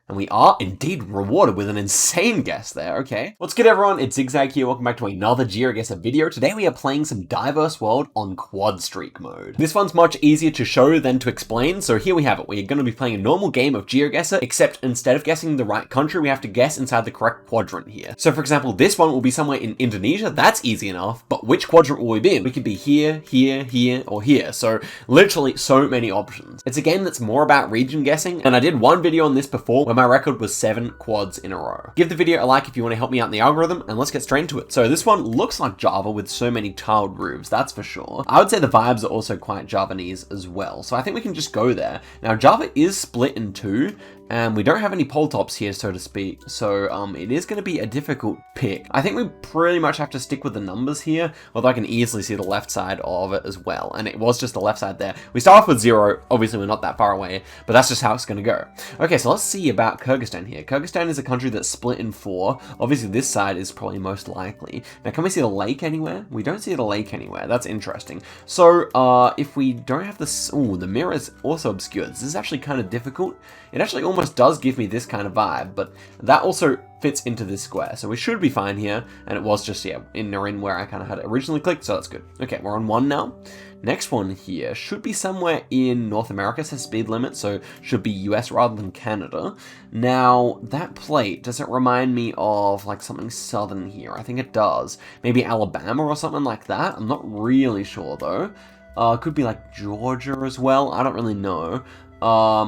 And we are indeed rewarded with an insane guess there, okay. What's good everyone, it's Zigzag here, welcome back to another Geoguessr video. Today we are playing some Diverse World on quad streak mode. This one's much easier to show than to explain, so here we have it. We're going to be playing a normal game of Geoguessr, except instead of guessing the right country, we have to guess inside the correct quadrant here. So for example, this one will be somewhere in Indonesia, that's easy enough, but which quadrant will we be in? We could be here, here, here, or here, so literally so many options. It's a game that's more about region guessing, and I did one video on this before where my record was 7 quads in a row. Give the video a like if you want to help me out in the algorithm, and let's get straight into it. So this one looks like Java with so many tiled roofs, that's for sure. I would say the vibes are also quite Javanese as well, so I think we can just go there. Now Java is split in two, and we don't have any pole tops here, so to speak, so it is going to be a difficult pick. I think we pretty much have to stick with the numbers here, although I can easily see the left side of it as well, and it was just the left side there. We start off with 0, obviously we're not that far away, but that's just how it's going to go. Okay, so let's see about Kyrgyzstan here. Kyrgyzstan is a country that's split in 4. Obviously this side is probably most likely. Now can we see the lake anywhere? We don't see the lake anywhere, that's interesting. So if we don't have this, ooh, the mirror is also obscured. This is actually kind of difficult. It actually almost does give me this kind of vibe, but that also fits into this square, so we should be fine here, and it was just, yeah, in where I kind of had it originally clicked, so that's good. Okay, we're on 1 now. Next one here should be somewhere in North America, says speed limit, so should be US rather than Canada. Now, that plate, does it remind me of like something southern here? I think it does. Maybe Alabama or something like that? I'm not really sure though. Could be like Georgia as well, I don't really know.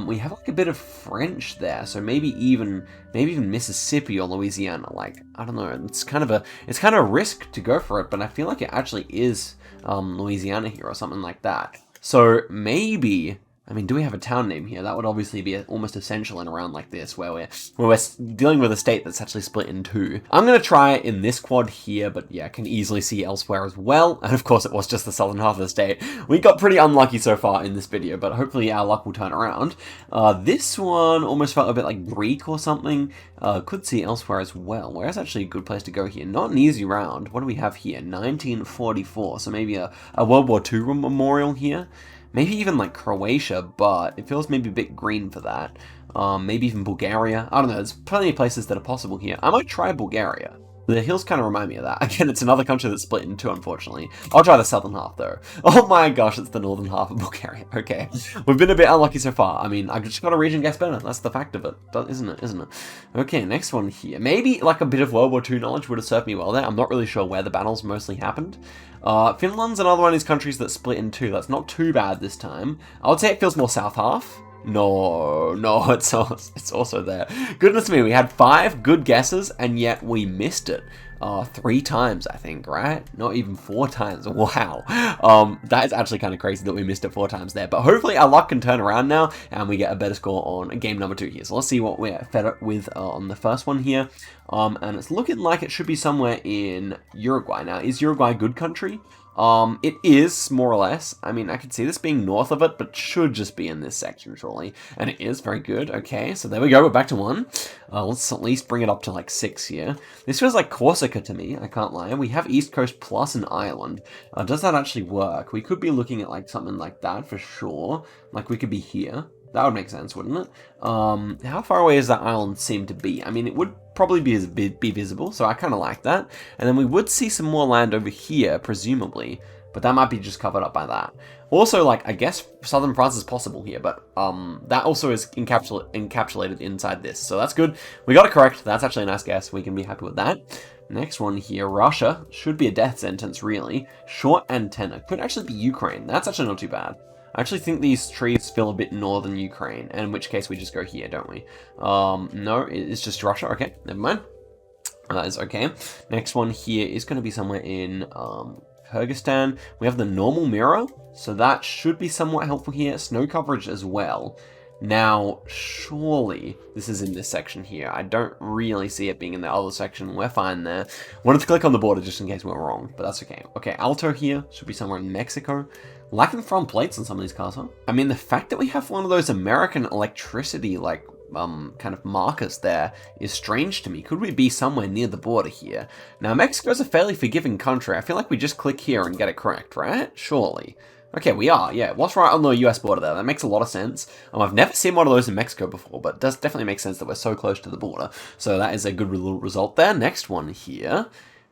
We have like a bit of French there, so maybe even Mississippi or Louisiana. Like, I don't know, it's kind of a risk to go for it, but I feel like it actually is Louisiana here or something like that. So maybe, I mean, do we have a town name here? That would obviously be almost essential in a round like this, where we're dealing with a state that's actually split in 2. I'm going to try it in this quad here, but yeah, I can easily see elsewhere as well. And of course, it was just the southern half of the state. We got pretty unlucky so far in this video, but hopefully our luck will turn around. This one almost felt a bit like Greek or something. Could see elsewhere as well. Where's actually a good place to go here? Not an easy round. What do we have here? 1944, so maybe a World War II memorial here. Maybe even like Croatia, but it feels maybe a bit green for that. Maybe even Bulgaria. I don't know, there's plenty of places that are possible here. I might try Bulgaria. The hills kind of remind me of that. Again, it's another country that's split in 2, unfortunately. I'll try the southern half, though. Oh my gosh, it's the northern half of Bulgaria. Okay, we've been a bit unlucky so far. I mean, I've just got a region guess better. That's the fact of it, isn't it? Okay, next one here. Maybe like a bit of World War II knowledge would have served me well there. I'm not really sure where the battles mostly happened. Finland's another one of these countries that split in 2. That's not too bad this time. I would say it feels more south half. No, it's also there. Goodness me, we had 5 good guesses, and yet we missed it. 3 times, I think, right? Not even 4 times. Wow. That is actually kind of crazy that we missed it 4 times there. But hopefully our luck can turn around now, and we get a better score on game number 2 here. So let's see what we're fed up with on the first one here. And it's looking like it should be somewhere in Uruguay. Now, is Uruguay a good country? It is, more or less. I mean, I could see this being north of it, but should just be in this section, surely. And it is very good. Okay, so there we go. We're back to 1. Let's at least bring it up to, like, 6 here. This feels like Corsica to me, I can't lie. We have East Coast plus an island. Does that actually work? We could be looking at, like, something like that for sure. Like, we could be here. That would make sense, wouldn't it? How far away does that island seem to be? I mean, it would probably be visible, so I kind of like that. And then we would see some more land over here, presumably, but that might be just covered up by that. Also, like, I guess southern France is possible here, but that also is encapsulated inside this, so that's good. We got it correct. That's actually a nice guess. We can be happy with that. Next one here, Russia. Should be a death sentence, really. Short antenna. Could actually be Ukraine. That's actually not too bad. I actually think these trees feel a bit northern Ukraine, and in which case we just go here, don't we? No, it's just Russia. Okay, never mind. That is okay. Next one here is going to be somewhere in Kyrgyzstan. We have the normal mirror, so that should be somewhat helpful here. Snow coverage as well. Now, surely this is in this section here. I don't really see it being in the other section. We're fine there. Wanted to click on the border just in case we're wrong, but that's okay. Okay, Alto here should be somewhere in Mexico. Lacking front plates on some of these cars, huh? I mean, the fact that we have one of those American electricity, like, kind of markers there is strange to me. Could we be somewhere near the border here? Now, Mexico's a fairly forgiving country. I feel like we just click here and get it correct, right? Surely. Okay, we are, yeah. What's right on the US border there? That makes a lot of sense. I've never seen one of those in Mexico before, but it does definitely make sense that we're so close to the border. So that is a good little result there. Next one here.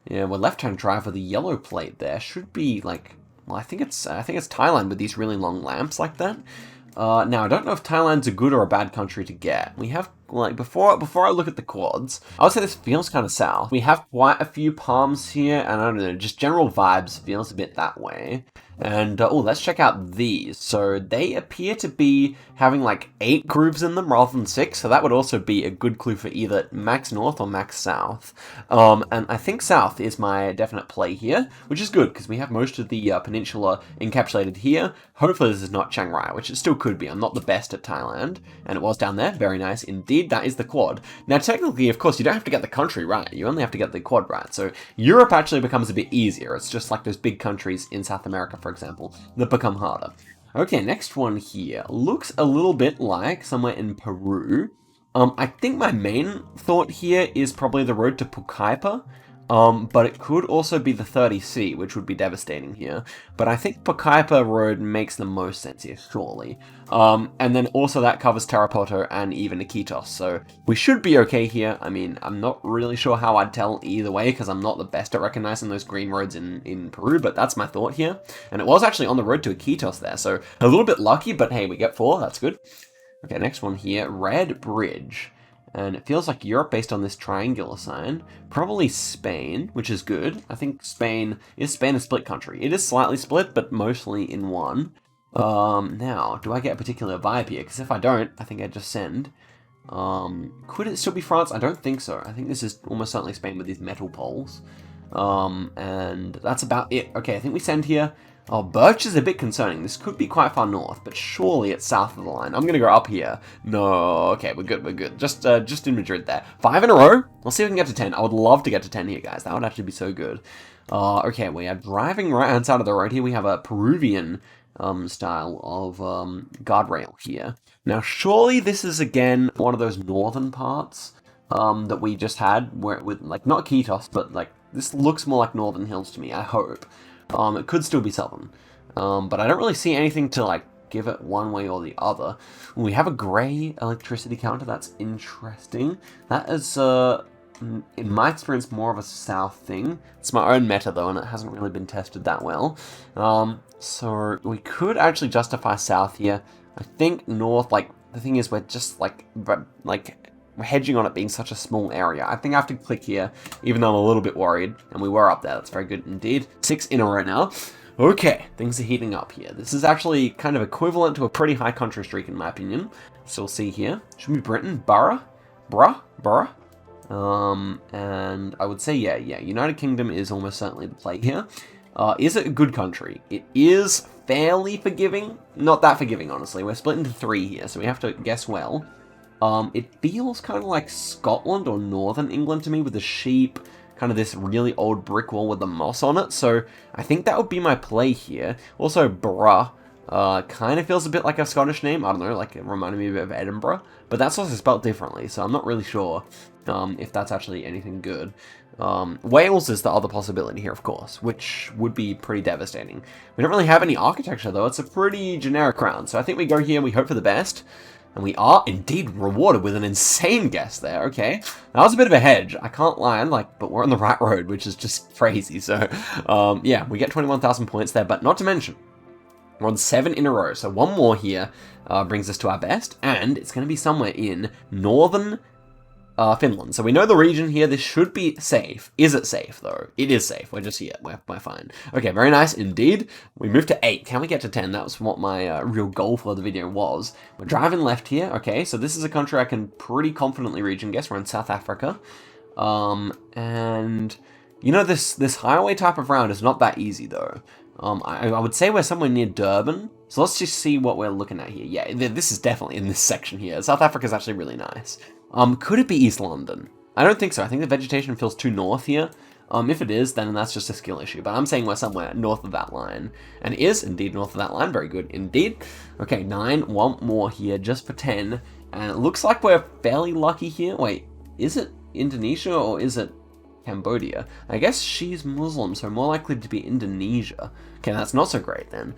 Yeah, we're left-hand drive with the yellow plate there. Should be like, well, I think it's Thailand with these really long lamps like that. Now, I don't know if Thailand's a good or a bad country to get. We have, like, before I look at the quads, I would say this feels kind of south. We have quite a few palms here, and I don't know, just general vibes feels a bit that way. And, oh, let's check out these. So they appear to be having like 8 grooves in them rather than 6, so that would also be a good clue for either max north or max south. And I think south is my definite play here, which is good because we have most of the peninsula encapsulated here. Hopefully this is not Chiang Rai, which it still could be. I'm not the best at Thailand, and it was down there. Very nice indeed. That is the quad. Now, technically, of course, you don't have to get the country right. You only have to get the quad right. So Europe actually becomes a bit easier. It's just like those big countries in South America, for example, that become harder. Okay, next one here. Looks a little bit like somewhere in Peru. I think my main thought here is probably the road to Pucallpa. But it could also be the 30C, which would be devastating here. But I think Pucallpa Road makes the most sense here, surely. And then also that covers Tarapoto and even Iquitos, so we should be okay here. I mean, I'm not really sure how I'd tell either way, because I'm not the best at recognizing those green roads in Peru, but that's my thought here. And it was actually on the road to Iquitos there, so a little bit lucky, but hey, we get 4, that's good. Okay, next one here, Red Bridge. And it feels like Europe based on this triangular sign. Probably Spain, which is good. I think Spain a split country? It is slightly split, but mostly in one. Now, do I get a particular vibe here? Because if I don't, I think I just send. Could it still be France? I don't think so. I think this is almost certainly Spain with these metal poles. And that's about it. Okay, I think we send here. Oh, Birch is a bit concerning. This could be quite far north, but surely it's south of the line. I'm gonna go up here. No, okay, we're good. Just in Madrid there. 5 in a row. Let's see if we can get to 10. I would love to get to 10 here, guys. That would actually be so good. Okay, we are driving right-hand side of the road here. We have a Peruvian style of guardrail here. Now, surely this is, again, one of those northern parts that we just had, where with, like, not Iquitos, but, like, this looks more like northern hills to me, I hope. It could still be southern, but I don't really see anything to, like, give it one way or the other. We have a grey electricity counter. That's interesting. That is, in my experience, more of a south thing. It's my own meta, though, and it hasn't really been tested that well. So we could actually justify south here. I think north, like, the thing is we're just, like, we're hedging on it being such a small area. I think I have to click here, even though I'm a little bit worried. And we were up there. That's very good indeed. 6 in a row now. Okay, things are heating up here. This is actually kind of equivalent to a pretty high country streak, in my opinion. So we'll see here. Should be Britain. Borough. And I would say, yeah. United Kingdom is almost certainly the play here. Is it a good country? It is fairly forgiving. Not that forgiving, honestly. We're split into 3 here, so we have to guess well. It feels kind of like Scotland or Northern England to me, with the sheep, kind of this really old brick wall with the moss on it, so I think that would be my play here. Also, Bruh, kind of feels a bit like a Scottish name, I don't know, like it reminded me a bit of Edinburgh, but that's also spelled differently, so I'm not really sure if that's actually anything good. Wales is the other possibility here, of course, which would be pretty devastating. We don't really have any architecture, though. It's a pretty generic crown, so I think we go here, we hope for the best. And we are indeed rewarded with an insane guess there, okay? That was a bit of a hedge, I can't lie, but we're on the right road, which is just crazy. So, yeah, we get 21,000 points there, but not to mention, we're on 7 in a row. So one more here brings us to our best, and it's going to be somewhere in northern Finland. So we know the region here. This should be safe. Is it safe, though? It is safe. We're just here. We're fine. Okay, very nice indeed. We moved to 8. Can we get to 10? That was what my real goal for the video was. We're driving left here. Okay, so this is a country I can pretty confidently reach and guess. We're in South Africa. And, you know, this highway type of round is not that easy, though. I would say we're somewhere near Durban. So let's just see what we're looking at here. Yeah, this is definitely in this section here. South Africa is actually really nice. Could it be East London? I don't think so. I think the vegetation feels too north here. If it is, then that's just a skill issue. But I'm saying we're somewhere north of that line. And it is indeed north of that line. Very good indeed. Okay, 9. One more here just for 10. And it looks like we're fairly lucky here. Wait, is it Indonesia or is it Cambodia. I guess she's Muslim, so more likely to be Indonesia. Okay, that's not so great then.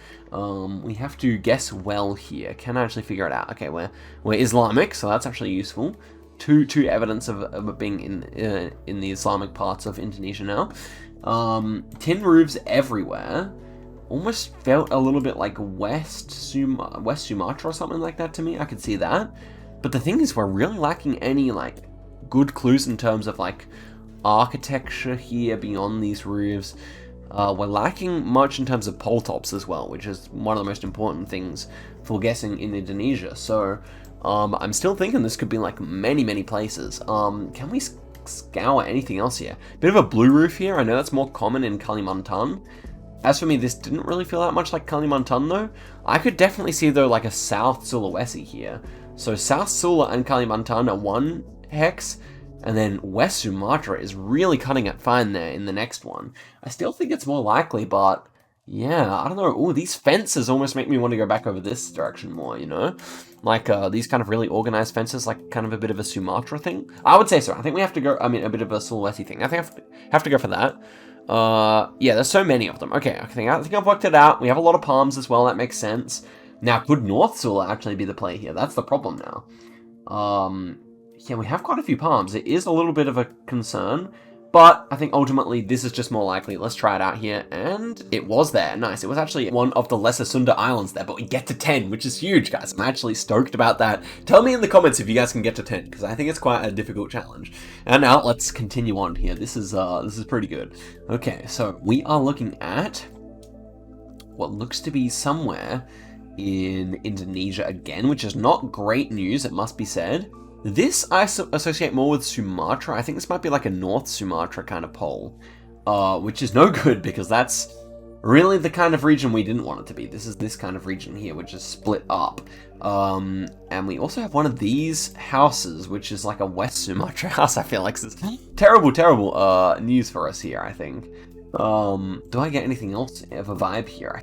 We have to guess well here. Can I actually figure it out? Okay, we're Islamic, so that's actually useful. Two evidence of it being in the Islamic parts of Indonesia now. Tin roofs everywhere. Almost felt a little bit like West Sumatra or something like that to me. I could see that. But the thing is, we're really lacking any like good clues in terms of like architecture here beyond these roofs. We're lacking much in terms of pole tops as well, which is one of the most important things for guessing in Indonesia. So I'm still thinking this could be like many places. Can we scour anything else here? Bit of a blue roof here. I know that's more common in Kalimantan. As for me, this didn't really feel that much like Kalimantan though. I could definitely see though like a South Sulawesi here. So South Sula and Kalimantan are one hex, and then West Sumatra is really cutting it fine there in the next one. I still think it's more likely, but yeah, I don't know. Ooh, these fences almost make me want to go back over this direction more, you know? Like these kind of really organized fences, like kind of a bit of a Sumatra thing. I would say so. I think we have to go, I mean, a bit of a Sulawesi thing. I think I have to go for that. Yeah, there's so many of them. Okay, I think I've worked it out. We have a lot of palms as well. That makes sense. Now, could North Sula actually be the play here? That's the problem now. Yeah, we have quite a few palms. It is a little bit of a concern, but I think ultimately this is just more likely. Let's try it out here, and it was there. Nice. It was actually one of the lesser Sunda Islands there, but we get to 10, which is huge, guys. I'm actually stoked about that. Tell me in the comments if you guys can get to 10, because I think it's quite a difficult challenge. And now let's continue on here. This is pretty good. Okay, so we are looking at what looks to be somewhere in Indonesia again, which is not great news, it must be said. This I associate more with Sumatra. I think this might be like a North Sumatra kind of pole, which is no good because that's really the kind of region we didn't want it to be. This is this kind of region here, which is split up. And we also have one of these houses, which is like a West Sumatra house. I feel like this is terrible news for us here, I think. Do I get anything else of a vibe here?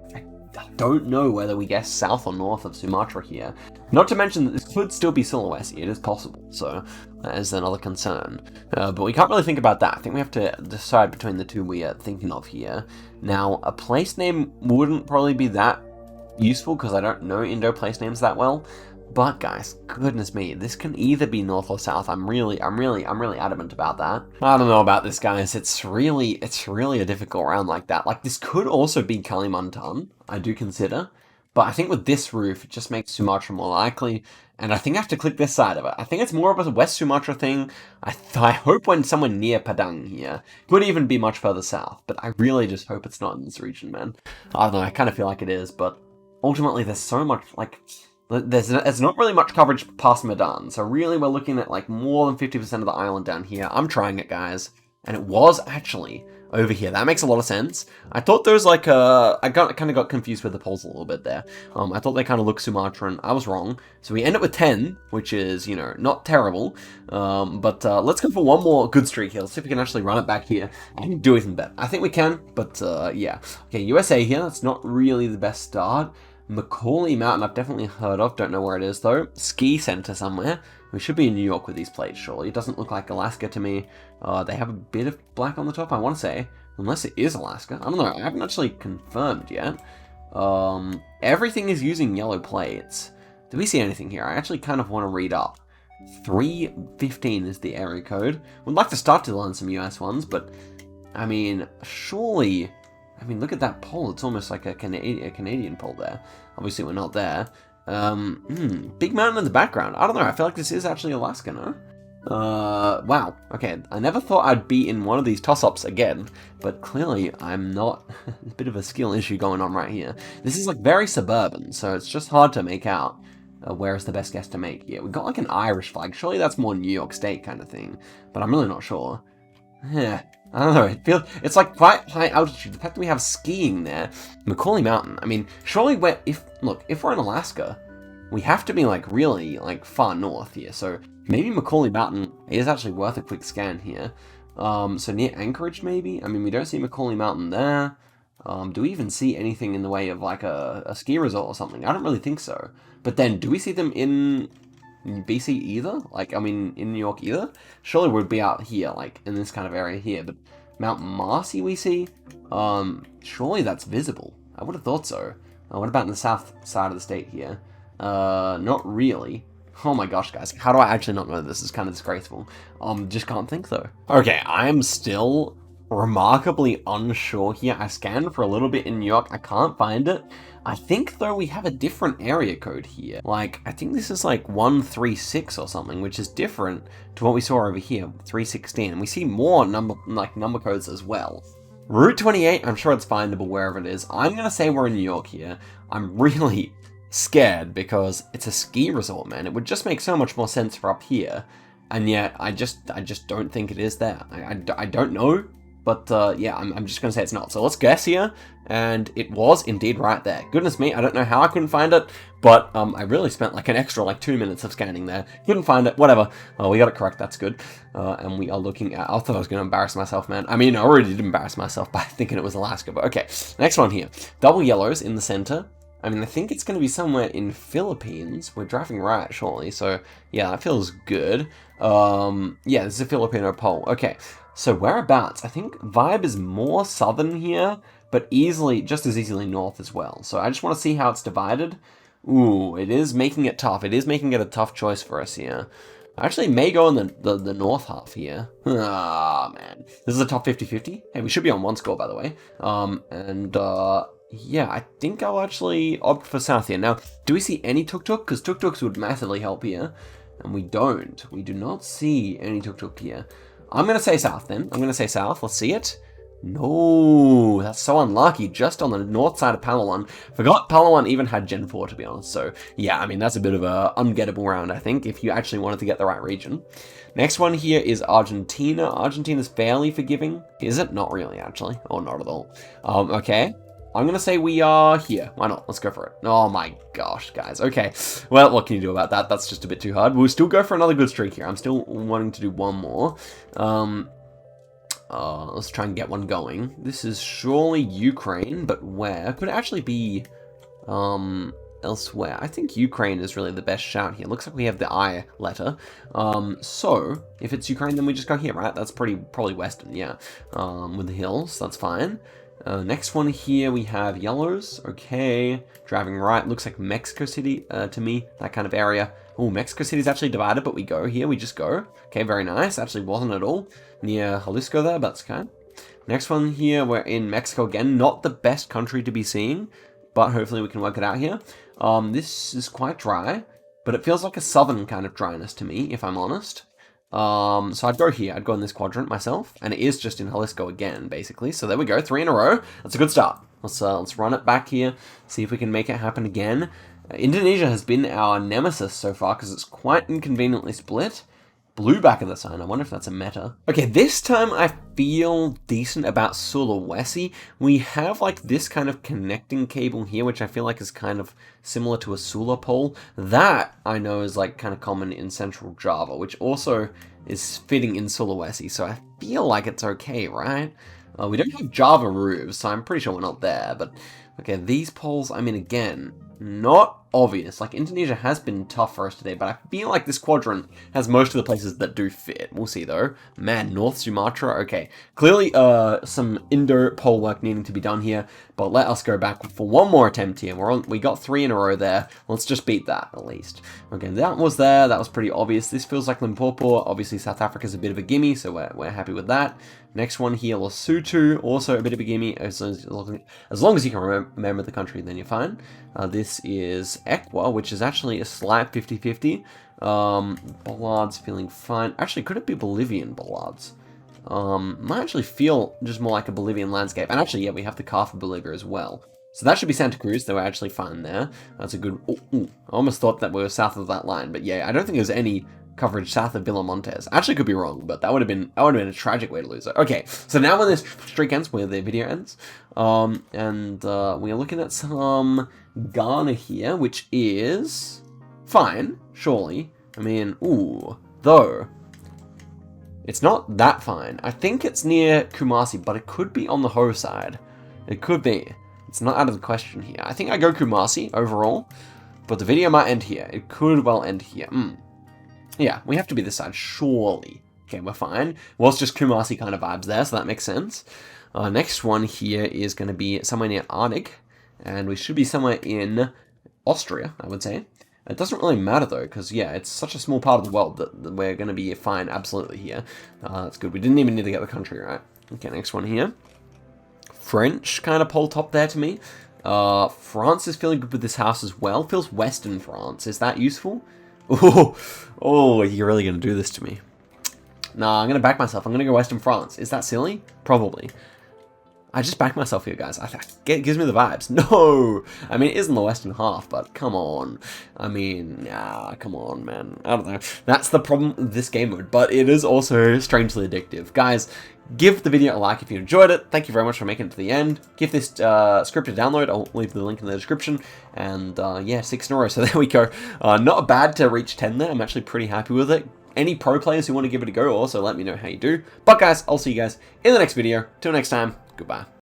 I don't know whether we guess south or north of Sumatra here. Not to mention that this could still be Sulawesi, it is possible, so that is another concern. But we can't really think about that. I think we have to decide between the two we are thinking of here. Now, a place name wouldn't probably be that useful because I don't know Indo place names that well. But guys, goodness me, this can either be north or south. I'm really adamant about that. I don't know about this, guys. It's really a difficult round like that. Like, this could also be Kalimantan, I do consider. But I think with this roof, it just makes Sumatra more likely. And I think I have to click this side of it. I think it's more of a West Sumatra thing. I hope when somewhere near Padang here. Could even be much further south. But I really just hope it's not in this region, man. I don't know, I kind of feel like it is. But ultimately, there's so much, like... There's not really much coverage past Medan, so really we're looking at like more than 50% of the island down here. I'm trying it, guys, and it was actually over here. That makes a lot of sense. I thought there was like I kind of got confused with the poles a little bit there. I thought they kind of looked Sumatran. I was wrong. So we end up with 10, which is, you know, not terrible. But let's go for one more good streak here. Let's see if we can actually run it back here and do even better. I think we can, but yeah. Okay, USA here. That's not really the best start. Macaulay Mountain, I've definitely heard of. Don't know where it is, though. Ski center somewhere. We should be in New York with these plates, surely. It doesn't look like Alaska to me. They have a bit of black on the top, I want to say. Unless it is Alaska. I don't know. I haven't actually confirmed yet. Everything is using yellow plates. Do we see anything here? I actually kind of want to read up. 315 is the area code. Would like to start to learn some US ones, but... I mean, surely... I mean, look at that pole. It's almost like a Canadian pole there. Obviously, we're not there. Big mountain in the background. I don't know. I feel like this is actually Alaska, no? Wow. Okay, I never thought I'd be in one of these toss-ups again, but clearly I'm not. A bit of a skill issue going on right here. This is like very suburban, so it's just hard to make out where is the best guess to make here. We've got like an Irish flag. Surely that's more New York State kind of thing, but I'm really not sure. Yeah. I don't know, it's like quite high altitude. The fact that we have skiing there, Macaulay Mountain, I mean, surely if we're in Alaska, we have to be like really like far north here, so maybe Macaulay Mountain is actually worth a quick scan here. So near Anchorage maybe? I mean, we don't see Macaulay Mountain there. Do we even see anything in the way of like a ski resort or something? I don't really think so. But then, do we see them in in BC either. Like, I mean, in New York either. Surely we'd be out here, like, in this kind of area here. But Mount Marcy we see? Surely that's visible. I would have thought so. What about in the south side of the state here? Not really. Oh my gosh, guys. How do I actually not know this? Is kind of disgraceful. Just can't think, though. Okay, I'm still remarkably unsure here. I scanned for a little bit in New York. I can't find it. I think, though, we have a different area code here. Like, I think this is like 136 or something, which is different to what we saw over here, 316. And we see more number codes as well. Route 28, I'm sure it's findable wherever it is. I'm going to say we're in New York here. I'm really scared because it's a ski resort, man. It would just make so much more sense for up here. And yet, I just don't think it is there. I don't know. But yeah, I'm just going to say it's not. So let's guess here. And it was indeed right there. Goodness me, I don't know how I couldn't find it. But I really spent like an extra 2 minutes of scanning there. Couldn't find it, whatever. We got it correct, that's good. And we are looking at... I thought I was going to embarrass myself, man. I mean, I already did embarrass myself by thinking it was Alaska. But okay, next one here. Double yellows in the center. I mean, I think it's going to be somewhere in Philippines. We're driving right, surely. So yeah, that feels good. Yeah, this is a Filipino pole. Okay. So whereabouts? I think vibe is more southern here, but just as easily north as well. So I just want to see how it's divided. Ooh, it is making it tough. It is making it a tough choice for us here. I actually may go in the north half here. Ah, man. This is a top 50-50. Hey, we should be on one score, by the way. Yeah, I think I'll actually opt for south here. Now, do we see any tuk-tuk? Because tuk-tuks would massively help here. And we don't. We do not see any tuk-tuk here. I'm going to say south then. I'm going to say south. Let's see it. No, that's so unlucky. Just on the north side of Palawan. Forgot Palawan even had Gen 4, to be honest. So, yeah, I mean, that's a bit of a ungettable round, I think, if you actually wanted to get the right region. Next one here is Argentina. Argentina's fairly forgiving. Is it? Not really, actually. Or not at all. Okay. I'm going to say we are here. Why not? Let's go for it. Oh my gosh, guys. Okay. Well, what can you do about that? That's just a bit too hard. We'll still go for another good streak here. I'm still wanting to do one more. Let's try and get one going. This is surely Ukraine, but where? Could it actually be elsewhere? I think Ukraine is really the best shout here. Looks like we have the I letter. So, if it's Ukraine, then we just go here, right? That's probably western, yeah. With the hills, that's fine. Next one here, we have yellows. Okay, driving right. Looks like Mexico City to me, that kind of area. Oh, Mexico City's actually divided, but we go here. We just go. Okay, very nice. Actually wasn't at all. Near Jalisco there, but it's okay. Next one here, we're in Mexico again. Not the best country to be seeing, but hopefully we can work it out here. This is quite dry, but it feels like a southern kind of dryness to me, if I'm honest. So I'd go here. I'd go in this quadrant myself, and it is just in Jalisco again, basically. So there we go, 3 in a row. That's a good start. Let's run it back here, see if we can make it happen again. Indonesia has been our nemesis so far because it's quite inconveniently split. Blue back of the sign. I wonder if that's a meta. Okay, this time I feel decent about Sulawesi. We have like this kind of connecting cable here, which I feel like is kind of similar to a Sula pole. That I know is like kind of common in Central Java, which also is fitting in Sulawesi. So I feel like it's okay, right? We don't have Java roofs, so I'm pretty sure we're not there. But okay, these poles, I mean, again, not obvious. Like, Indonesia has been tough for us today, but I feel like this quadrant has most of the places that do fit. We'll see, though. Man, North Sumatra, okay. Clearly, some Indo pole work needing to be done here, but let us go back for one more attempt here. We got 3 in a row there. Let's just beat that, at least. Okay, that was there. That was pretty obvious. This feels like Limpopo. Obviously, South Africa's a bit of a gimme, so we're happy with that. Next one here, Lesotho, also a bit of a gimme. As long as you can remember the country, then you're fine. This is Equa, which is actually a slight 50-50. Bollards feeling fine. Actually, could it be Bolivian bollards? Might actually feel just more like a Bolivian landscape. And actually, yeah, we have the car for Bolivia as well. So that should be Santa Cruz. They were actually fine there. That's a good... Ooh. I almost thought that we were south of that line. But yeah, I don't think there's any coverage south of Villamontes. Actually, could be wrong, but that would have been a tragic way to lose it. Okay, so now when this streak ends, where the video ends, and we are looking at some Ghana here, which is fine, surely. I mean, ooh, though it's not that fine. I think it's near Kumasi, but it could be on the Ho side. It could be. It's not out of the question here. I think I go Kumasi overall, but the video might end here. It could well end here. Yeah, we have to be this side, surely. Okay, we're fine. Well, it's just Kumasi kind of vibes there, so that makes sense. Next one here is going to be somewhere near Arctic, and we should be somewhere in Austria, I would say. It doesn't really matter though, because yeah, it's such a small part of the world that we're going to be fine absolutely here. That's good. We didn't even need to get the country right. Okay, next one here. French kind of pole top there to me. France is feeling good with this house as well. Feels Western France. Is that useful? Oh, you're really going to do this to me. Nah, I'm going to back myself. I'm going to go Western France. Is that silly? Probably. I just backed myself here, guys. It gives me the vibes. No! I mean, it is in the western half, but come on. I mean, come on, man. I don't know. That's the problem with this game mode, but it is also strangely addictive. Guys, give the video a like if you enjoyed it. Thank you very much for making it to the end. Give this script a download. I'll leave the link in the description. And yeah, 6 in a row. So there we go. Not bad to reach 10 there. I'm actually pretty happy with it. Any pro players who want to give it a go, also let me know how you do. But guys, I'll see you guys in the next video. Till next time, goodbye.